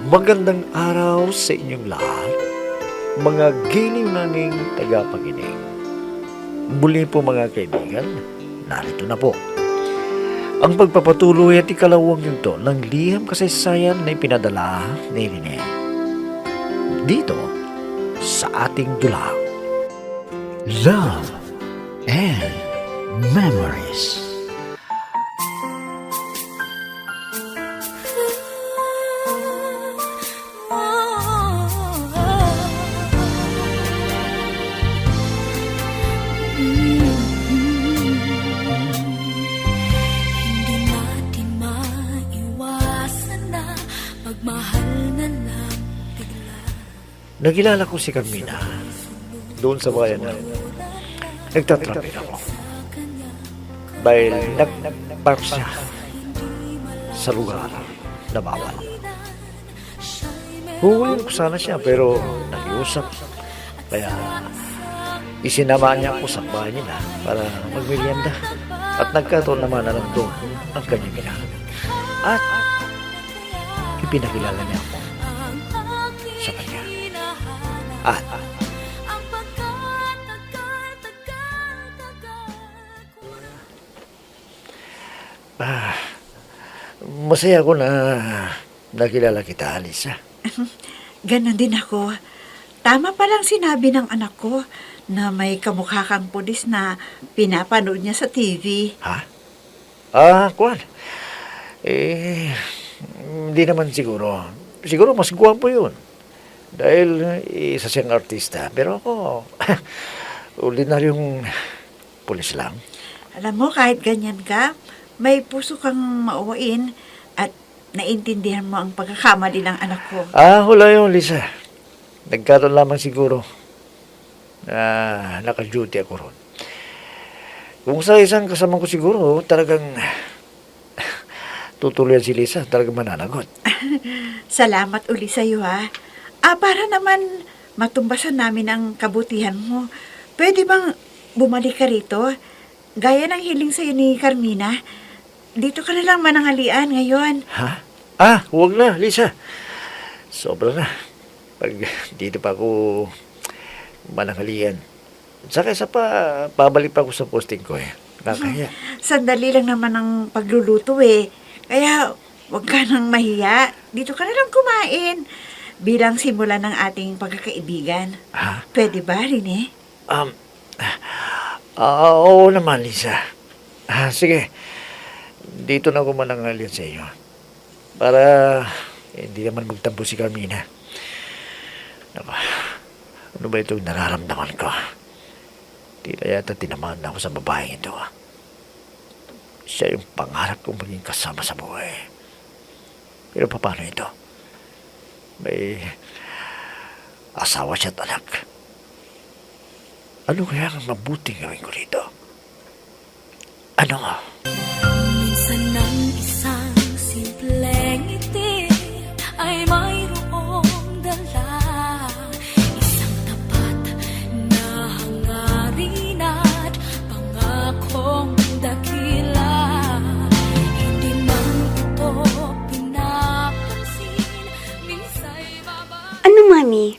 Magandang araw sa inyong lahat, mga giliw naming tagapakinig. Muli po mga kaibigan, narito na po ang pagpapatuloy at ikalawang yugto ng liham kasaysayan na ipinadala ni Rene. Dito sa ating dulang, Love and Memories. Nagilala ko si Carmina doon sa bayan na nagtatrapik ako. Dahil nagpark siya sa lugar na bawal. Huwag ko sana siya pero nakiusap. Kaya isinama niya ako sa bahay nila para magmerienda. At nagkataon naman na lang doon ang kanyang ina. At ipinakilala niya ako sa kanya. At masaya ako na nakilala kita, Alisa. Ganon din ako. Tama palang sinabi ng anak ko na may kamukha kang pulis na pinapanood niya sa TV. Ha? Kuwan. Hindi naman siguro. Siguro mas guwapo yun. Dahil isa siyang artista. Pero ako, ordinaryong pulis lang. Alam mo, kahit ganyan ka, may puso kang mauwain at naintindihan mo ang pagkakamali ng anak ko. Wala yun, Lisa. Nagkaroon lamang siguro na naka-duty ako ron. Kung sa isang kasama ko siguro, talagang tutuloy si Lisa, talagang mananagot. Salamat uli sa'yo, ha. Para naman matumbasan namin ang kabutihan mo, pwede bang bumalik ka rito? Gaya ng hiling sa'yo ni Carmina, dito ka na lang mananghalian ngayon. Ha? Huwag na, Lisa. Sobra na. Pag dito pa ako mananghalian. Saka isa pa, pabalik pa ako sa posting ko eh. Nakakaya. Sandali lang naman ang pagluluto eh. Kaya huwag ka nang mahiya. Dito ka na lang kumain. Bilang simula ng ating pagkakaibigan. Ha? Pwede ba, Rene? Oo naman, Lisa. Sige. Dito na ako mananghalian sa iyo. Para hindi naman magtampo si Carmina. Ano ba itong nararamdaman ko? Di na yata tinamaan na ako sa babaeng ito. Siya yung pangarap kong maging kasama sa buhay. Pero paano ito? May asawa siya at anak. Ano kaya ang mabuting gawin ko rito? Ano nga? Minsan ng isang simpleng ngiti ay mayroong dala, isang tapat na hangarin at pangakong dakila. Hindi man ito pinapansin, minsa'y Ano, Mami?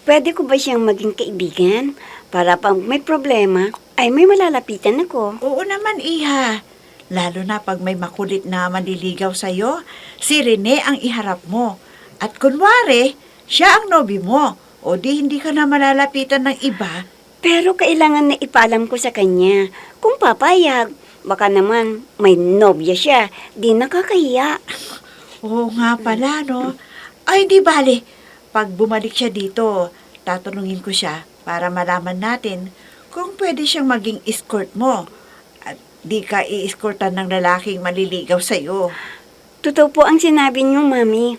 Pwede ko ba siyang maging kaibigan? Para pag may problema, ay may malalapitan ako. Oo naman, Iha. Lalo na pag may makulit na manliligaw sa'yo, si Rene ang iharap mo. At kunwari, siya ang nobi mo. O di hindi ka na malalapitan ng iba. Pero kailangan na ipaalam ko sa kanya. Kung papayag, baka naman may nobya siya. Di nakakahiya. Oo nga pala, no? Ay, di bale. Pag bumalik siya dito, tatanungin ko siya para malaman natin kung pwede siyang maging escort mo. At di ka i-escortan ng lalaking maliligaw sa'yo. Totoo po ang sinabi niyo, Mami.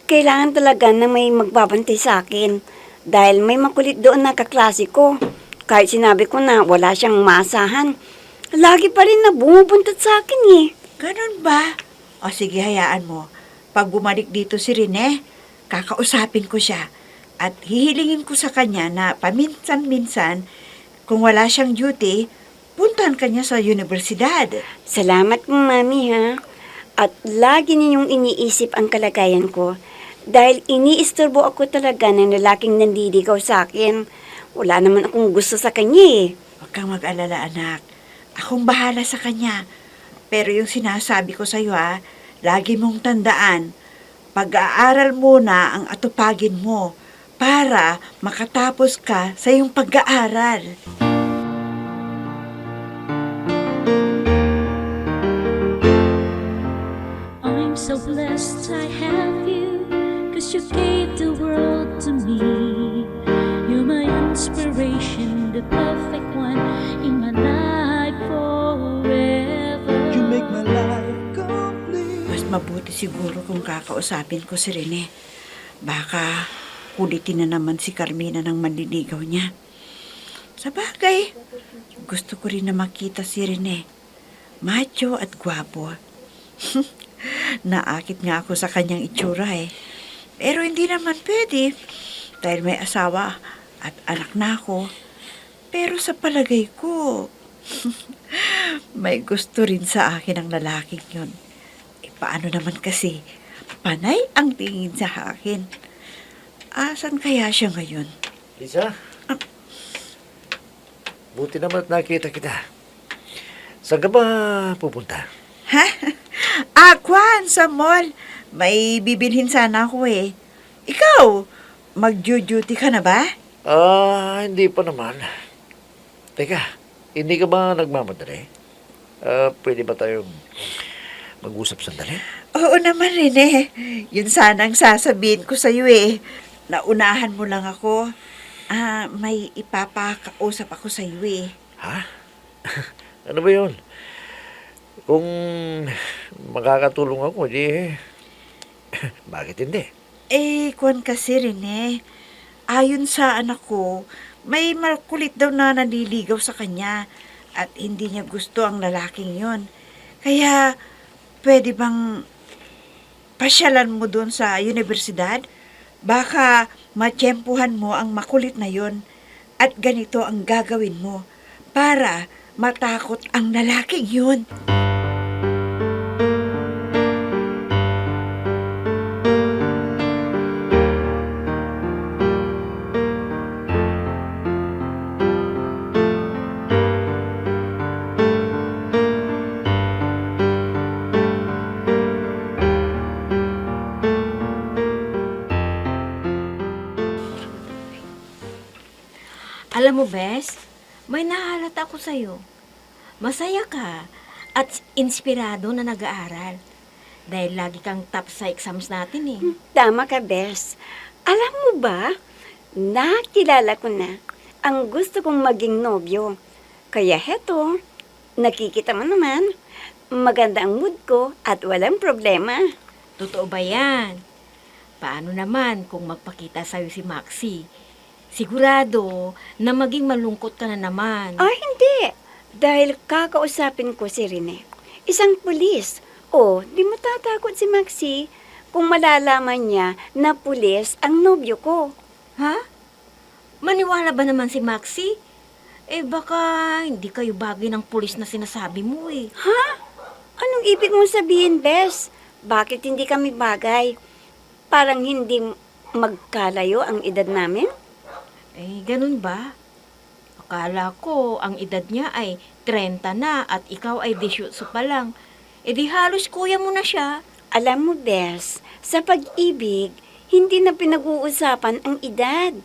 Kailangan talaga na may magbabantay sa akin. Dahil may makulit doon na kaklase ko. Kahit sinabi ko na wala siyang maasahan, lagi pa rin na bumubuntot sa akin eh. Ganun ba? O sige, hayaan mo. Pag bumalik dito si Rene, kakausapin ko siya. At hihilingin ko sa kanya na paminsan-minsan, kung wala siyang duty, puntahan kanya sa universidad. Salamat po, Mami, ha? At lagi ninyong iniisip ang kalagayan ko. Dahil iniisturbo ako talaga ng lalaking nandiligaw sa akin. Wala naman akong gusto sa kanya eh. Huwag kang mag-alala, anak. Akong bahala sa kanya. Pero yung sinasabi ko sa'yo, lagi mong tandaan, pag-aaral muna ang atupagin mo para makatapos ka sa iyong pag-aaral. I'm so blessed I have you, 'cause you gave the world to me. You're my inspiration, the perfect one in my life forever. You make my life complete. Mas mabuti siguro kung kakausapin ko si Rene. Baka kulitin na naman si Carmina ng manliligaw niya. Sa bagay, gusto ko rin na makita si Rene. Macho at gwapo. Naakit nga ako sa kanyang itsura eh. Pero hindi naman pwede dahil may asawa at anak na ako. Pero sa palagay ko, may gusto rin sa akin ang lalaking yun. Paano naman kasi panay ang tingin sa akin? Asan kaya siya ngayon? Lisa? Buti naman at nakita kita. Saan ka ba pupunta? Ha? Kwan, sa mall. May bibilhin sana ako eh. Ikaw, mag-duty ka na ba? Hindi pa naman. Teka, hindi ka ba nagmamadali? Pwede ba tayong mag-usap sandali? Oo naman rin eh. Yun sana ang sasabihin ko sa'yo eh. Naunahan mo lang ako. May ipapakausap ako sa'yo eh. Ha? Ano ba yun? Kung makakatulong ako, di... Bakit hindi? Kwan kasi rin eh. Ayon sa anak ko, may makulit daw na naliligaw sa kanya at hindi niya gusto ang lalaking yon. Kaya, pwede bang pasyalan mo doon sa universidad? Baka matsyempuhan mo ang makulit na yon at ganito ang gagawin mo para matakot ang lalaking yun. Alam mo, Bes, may nahalata ako sa'yo. Masaya ka at inspirado na nag-aaral. Dahil lagi kang top sa exams natin eh. Tama ka, Bes. Alam mo ba, nakilala ko na ang gusto kong maging nobyo. Kaya heto, nakikita mo naman, maganda ang mood ko at walang problema. Totoo ba yan? Paano naman kung magpakita sa'yo si Maxi? Sigurado na maging malungkot ka na naman. Hindi. Dahil kakausapin ko si Rene. Isang pulis. Di matatakot si Maxi kung malalaman niya na pulis ang nobyo ko. Ha? Maniwala ba naman si Maxi? Baka hindi kayo bagay ng pulis na sinasabi mo eh. Ha? Anong ibig mong sabihin, Bes? Bakit hindi kami bagay? Parang hindi magkalayo ang edad namin? Ganun ba? Akala ko ang edad niya ay 30 na at ikaw ay 18 pa lang. Di halos kuya mo na siya. Alam mo, Bes, sa pag-ibig, hindi na pinag-uusapan ang edad.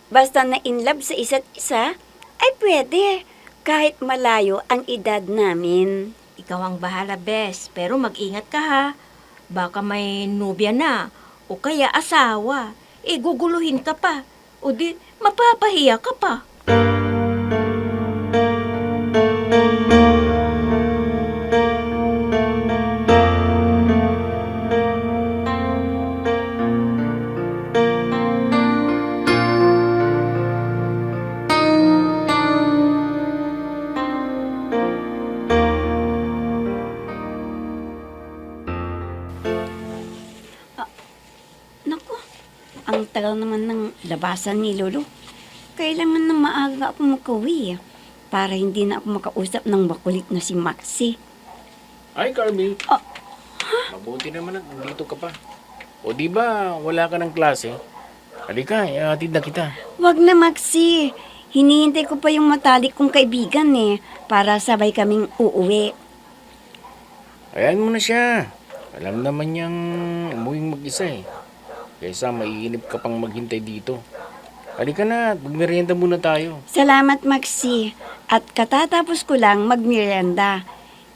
Basta na in love sa isa't isa, ay pwede. Kahit malayo ang edad namin. Ikaw ang bahala, Bes. Pero mag-ingat ka ha. Baka may nobya na o kaya asawa. Guguluhin ka pa. O di, mapapahiya ka pa. Naku, ang tagal naman ng labasan ni Lolo. Kailangan na maaga ako makauwi para hindi na ako makausap ng makulit na si Maxi. Ay, Carmi. Ah, Mabuti naman at nandito ka pa. O di ba wala ka ng klase? Halika, ihatid na kita. Wag na, Maxi. Hinihintay ko pa yung matalik kong kaibigan para sabay kaming uuwi. Ayan mo na siya. Alam naman niyang umuwing mag-isa Kaysa maiinip ka pang maghintay dito. Halika na, magmerienda muna tayo. Salamat, Maxi. At katatapos ko lang magmerienda.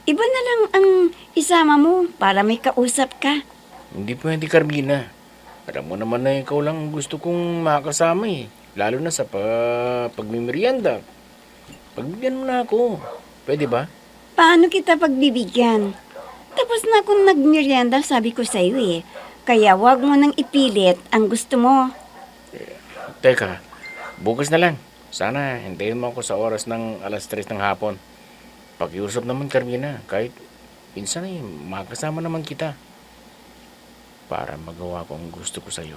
Iba na lang ang isama mo para may kausap ka. Hindi pwede, Carmina. Alam mo naman na ikaw lang ang gusto kong makasama Lalo na sa pagmimerienda. Pagbigyan mo na ako. Pwede ba? Paano kita pagbibigyan? Tapos na akong nagmerienda, sabi ko sa'yo Kaya wag mo nang ipilit ang gusto mo. Teka, bukas na lang. Sana hintayin mo ako sa oras ng 3:00 ng hapon. Pakiusap naman, Carmina. Kahit minsan makasama naman kita. Para magawa ko ang gusto ko sa'yo.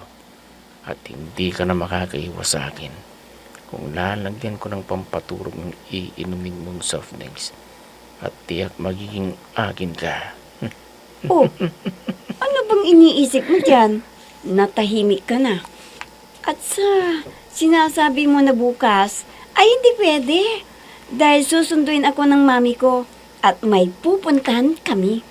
At hindi ka na makakaiwas sa akin. Kung lalagyan ko ng pampaturog ng iinumin mong soft drinks. At tiyak magiging akin ka. Oh, ano bang iniisip mo dyan? Natahimik ka na. At sa sinasabi mo na bukas, ay hindi pwede. Dahil susunduin ako ng mami ko at may pupuntahan kami.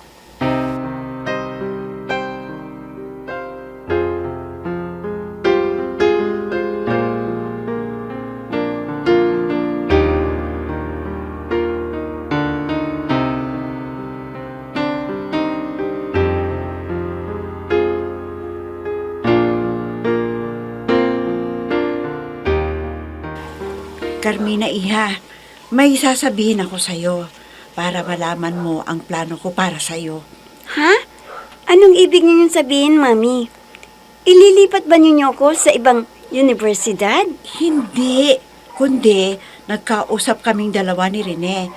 Carmina, iha, may sasabihin ako sa'yo para malaman mo ang plano ko para sa'yo. Ha? Anong ibig niyo sabihin, mami? Ililipat ba niyo ako sa ibang universidad? Hindi, kundi nagkausap kaming dalawa ni Rene.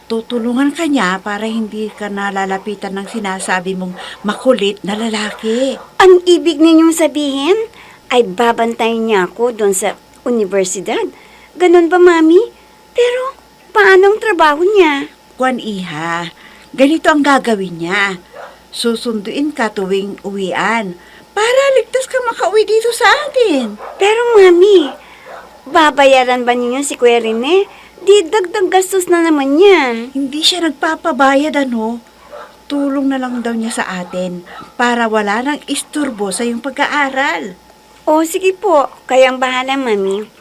Tutulungan ka niya para hindi ka nalalapitan ng sinasabi mong makulit na lalaki. Ang ibig ninyong sabihin ay babantayan niya ako doon sa universidad. Ganon ba, mami? Pero paano ang trabaho niya? Kwan, iha, ganito ang gagawin niya. Susunduin ka tuwing uwian para ligtas kang makauwi dito sa atin. Pero mami, babayaran ba niyo si Kuya Rene? Di dagdag gastos na naman yan. Hindi siya nagpapabayad, ano? Tulong na lang daw niya sa atin para wala nang isturbo sa iyong pag-aaral. O sige po, kayang bahala, mami.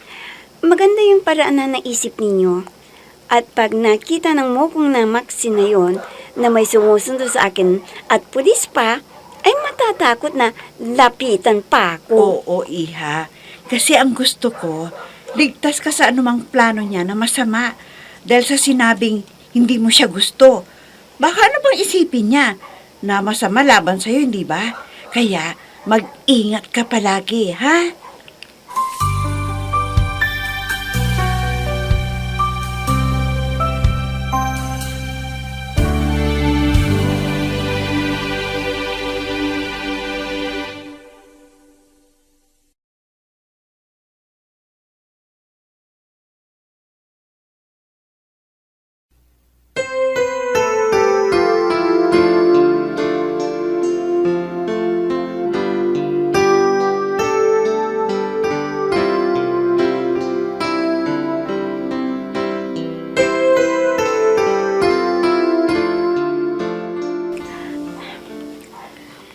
Maganda yung paraan na naisip ninyo. At pag nakita ng mukong na Maxi na yon na may sumusundo sa akin at pulis pa, ay matatakot na lapitan pa ako. Oo, iha. Kasi ang gusto ko, ligtas ka sa anumang plano niya na masama. Dahil sa sinabing hindi mo siya gusto. Baka ano bang isipin niya na masama laban sa'yo, hindi ba? Kaya mag-ingat ka palagi, ha?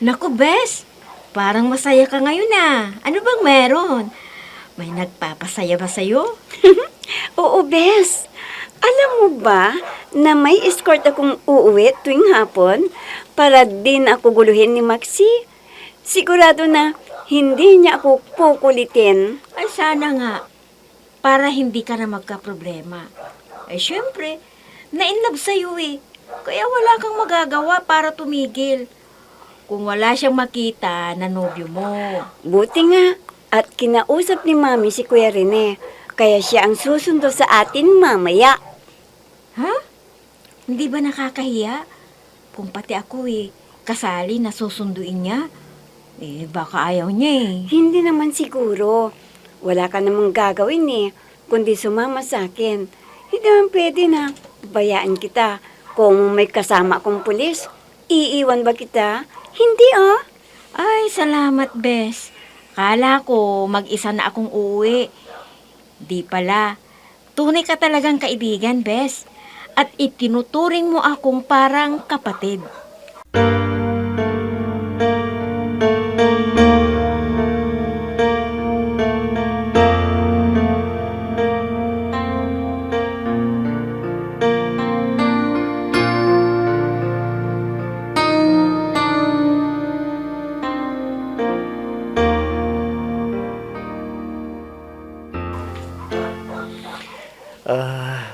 Naku, Bes, parang masaya ka ngayon Ano bang meron? May nagpapasaya ba sa'yo? Oo, Bes. Alam mo ba na may escort akong uuwi tuwing hapon para din ako guluhin ni Maxi? Sigurado na hindi niya ako kukulitin. Ay, sana nga. Para hindi ka na magka-problema. Ay, syempre, na-inlove sa'yo Kaya wala kang magagawa para tumigil. Kung wala siyang makita na nobyo mo. Buti nga at kinausap ni Mami si Kuya Rene. Kaya siya ang susundo sa atin mamaya. Ha? Hindi ba nakakahiya? Kung pati ako kasali na susunduin niya, baka ayaw niya Hindi naman siguro. Wala ka namang gagawin kundi sumama sa akin. Hindi naman pwede na bayaan kita. Kung may kasama akong pulis, iiwan ba kita? Hindi Ay, salamat, Bes. Kala ko mag-isa na akong uuwi. Di pala. Tunay ka talagang kaibigan, Bes. At itinuturing mo akong parang kapatid.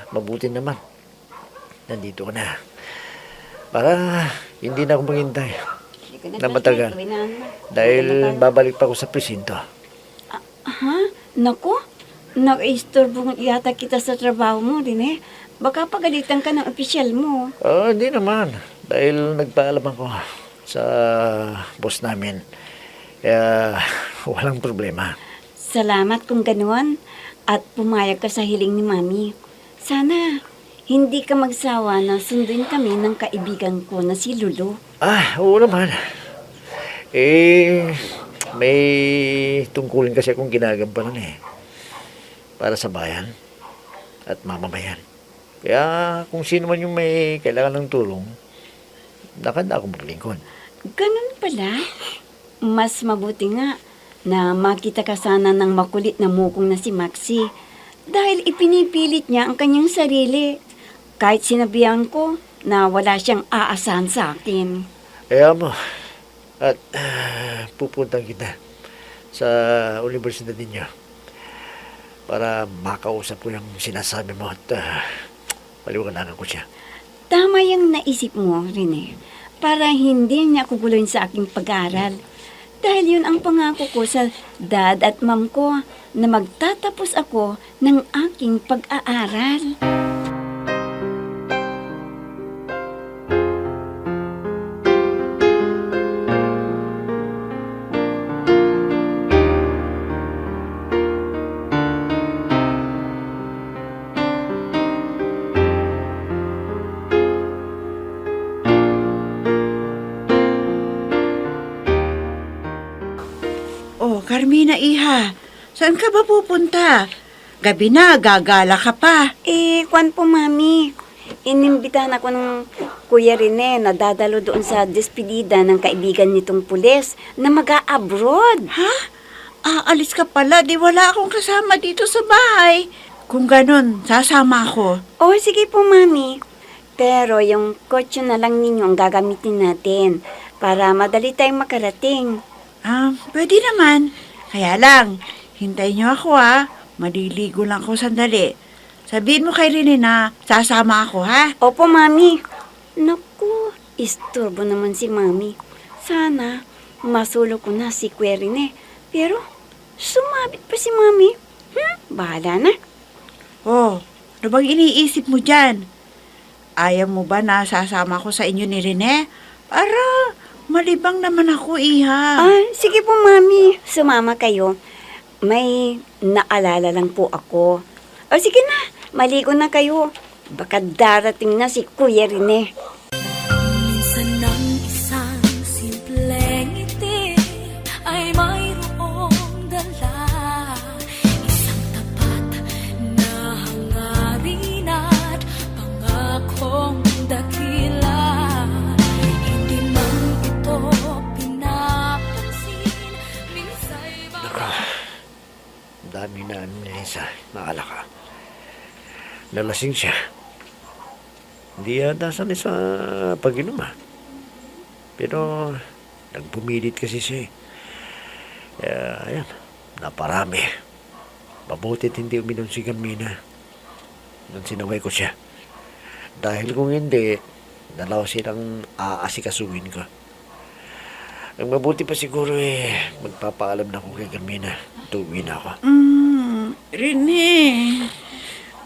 Mabuti naman. Nandito ka na. Para hindi na ako maghintay. Na matagal. Dahil babalik pa ako sa presinto. Ha? Naku, naka-istorbo yata kita sa trabaho mo, Rene. Baka pagalitan ka ng opisyal mo. Hindi naman. Dahil nagpaalam ako sa boss namin. Kaya walang problema. Salamat kung ganoon at pumayag ka sa hiling ni Mami. Sana hindi ka magsawa na sunduin kami ng kaibigan ko na si Lulu. Oo naman. May tungkulin kasi akong ginagampanan para sa bayan at mamamayan. Kaya kung sino man yung may kailangan ng tulong, nakanda ako maglingkod. Ganun pala. Mas mabuti nga na makita ka sana ng makulit na mukong na si Maxi. Dahil ipinipilit niya ang kanyang sarili. Kahit sinabihan ko na wala siyang aasahan sa akin. Kaya mo, at pupuntan kita sa universidad ninyo para makausap ko yung sinasabi mo at paliwanagan ko siya. Tama yung naisip mo, Rene. Para hindi niya kukuloyin sa aking pag-aaral. Dahil yun ang pangako ko sa dad at mom ko na magtatapos ako ng aking pag-aaral. Oh, Carmina, iha. Saan ka ba pupunta? Gabi na, gagala ka pa. Kwan po, Mami. Inimbitahan ako ng Kuya Rene na dadalo doon sa despedida ng kaibigan nitong pulis na mag-a-abroad. Ha? Aalis ka pala, di wala akong kasama dito sa bahay. Kung ganun, sasama ako. Oh, sige po, Mami. Pero yung kotse na lang ninyo ang gagamitin natin para madali tayong makarating. Pwede naman. Kaya lang, hintayin niyo ako Maliligo lang ako sandali. Sabihin mo kay Rene na sasama ako, ha? Opo, Mami. Naku, istorbo naman si Mami. Sana masulo ko na si Kuya Rene. Pero sumabit pa si Mami. Bahala na. Oh, ano bang iniisip mo dyan? Ayaw mo ba na sasama ko sa inyo ni Rene? Para malibang naman ako, iha. Sige po, Mami. Sumama kayo. May naalala lang po ako. Sige na. Maligo na kayo. Baka darating na si Kuya Rene. Minsan ng isang simpleng ngiti ay mayroong dala. Isang tapat na hangarin at pangakong dakila. Hindi man ito pinapansin, minsa'y Ang dami na niya naala ka. Nalasing siya. Hindi yata sanay sa pag-inom Pero nagpumilit kasi siya Kaya ayan, naparami. Mabutit hindi uminom si Carmina nung sinaway ko siya. Dahil kung hindi, dalawa silang aasikasuhin ko. Ang mabuti pa siguro magpapaalam na ako kay Carmina. Tuwi na ako. Rene,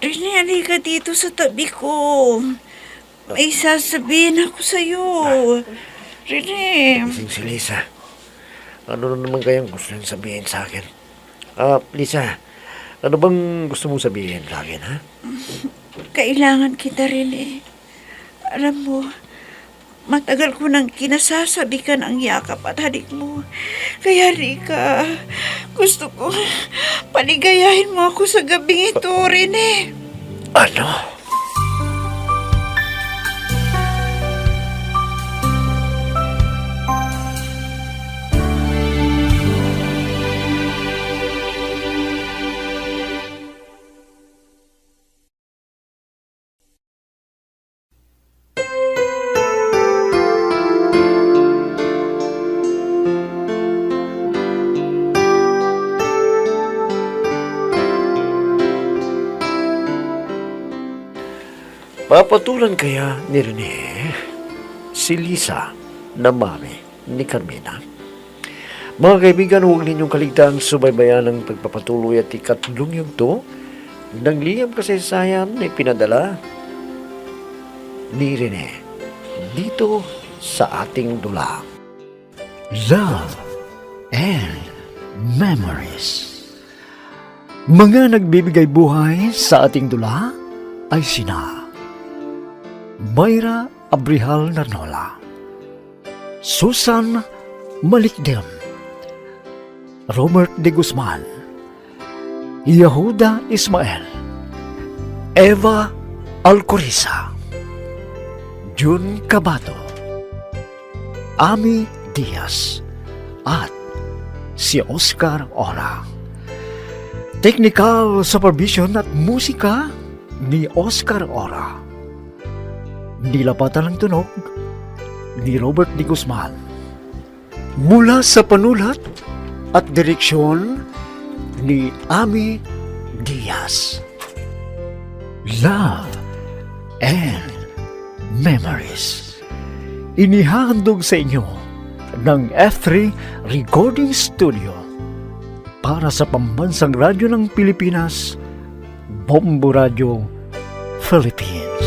halika dito sa tabi ko. May sasabihin ako sa'yo. Rene. Gising si Lisa. Ano na naman kayang gusto niyang sabihin sa akin? Lisa, ano bang gusto mong sabihin sa akin, ha? Kailangan kita, Rene. Alam mo, Matagal ko nang kinasasabikan ang yakap at halik mo. Kaya Rika, gusto ko paligayahin mo ako sa gabing ito, Rene. Ano? Papatulan kaya ni Rene si Lisa na mami ni Carmina? Mga kaibigan, huwag ninyong kaligtaan subaybayan ang pagpapatuloy at ikatlong yugto ng liham kasaysayan na pinadala ni Rene dito sa ating dula. Love and Memories. Mga nagbibigay buhay sa ating dula ay sina Mayra Abrihal Narnola, Susan Malikdem, Robert de Guzman, Yehuda Ismael, Eva Alcoriza, Jun Cabato, Ami Diaz, at si Oscar Ora. Technical supervision at musika ni Oscar Ora. Nilapatan ng tunog ni Robert de Guzman. Mula sa panulat at direksyon ni Ami Diaz. Love and Memories. Inihahandog sa inyo ng F3 Recording Studio para sa Pambansang Radyo ng Pilipinas, Bombo Radio, Philippines.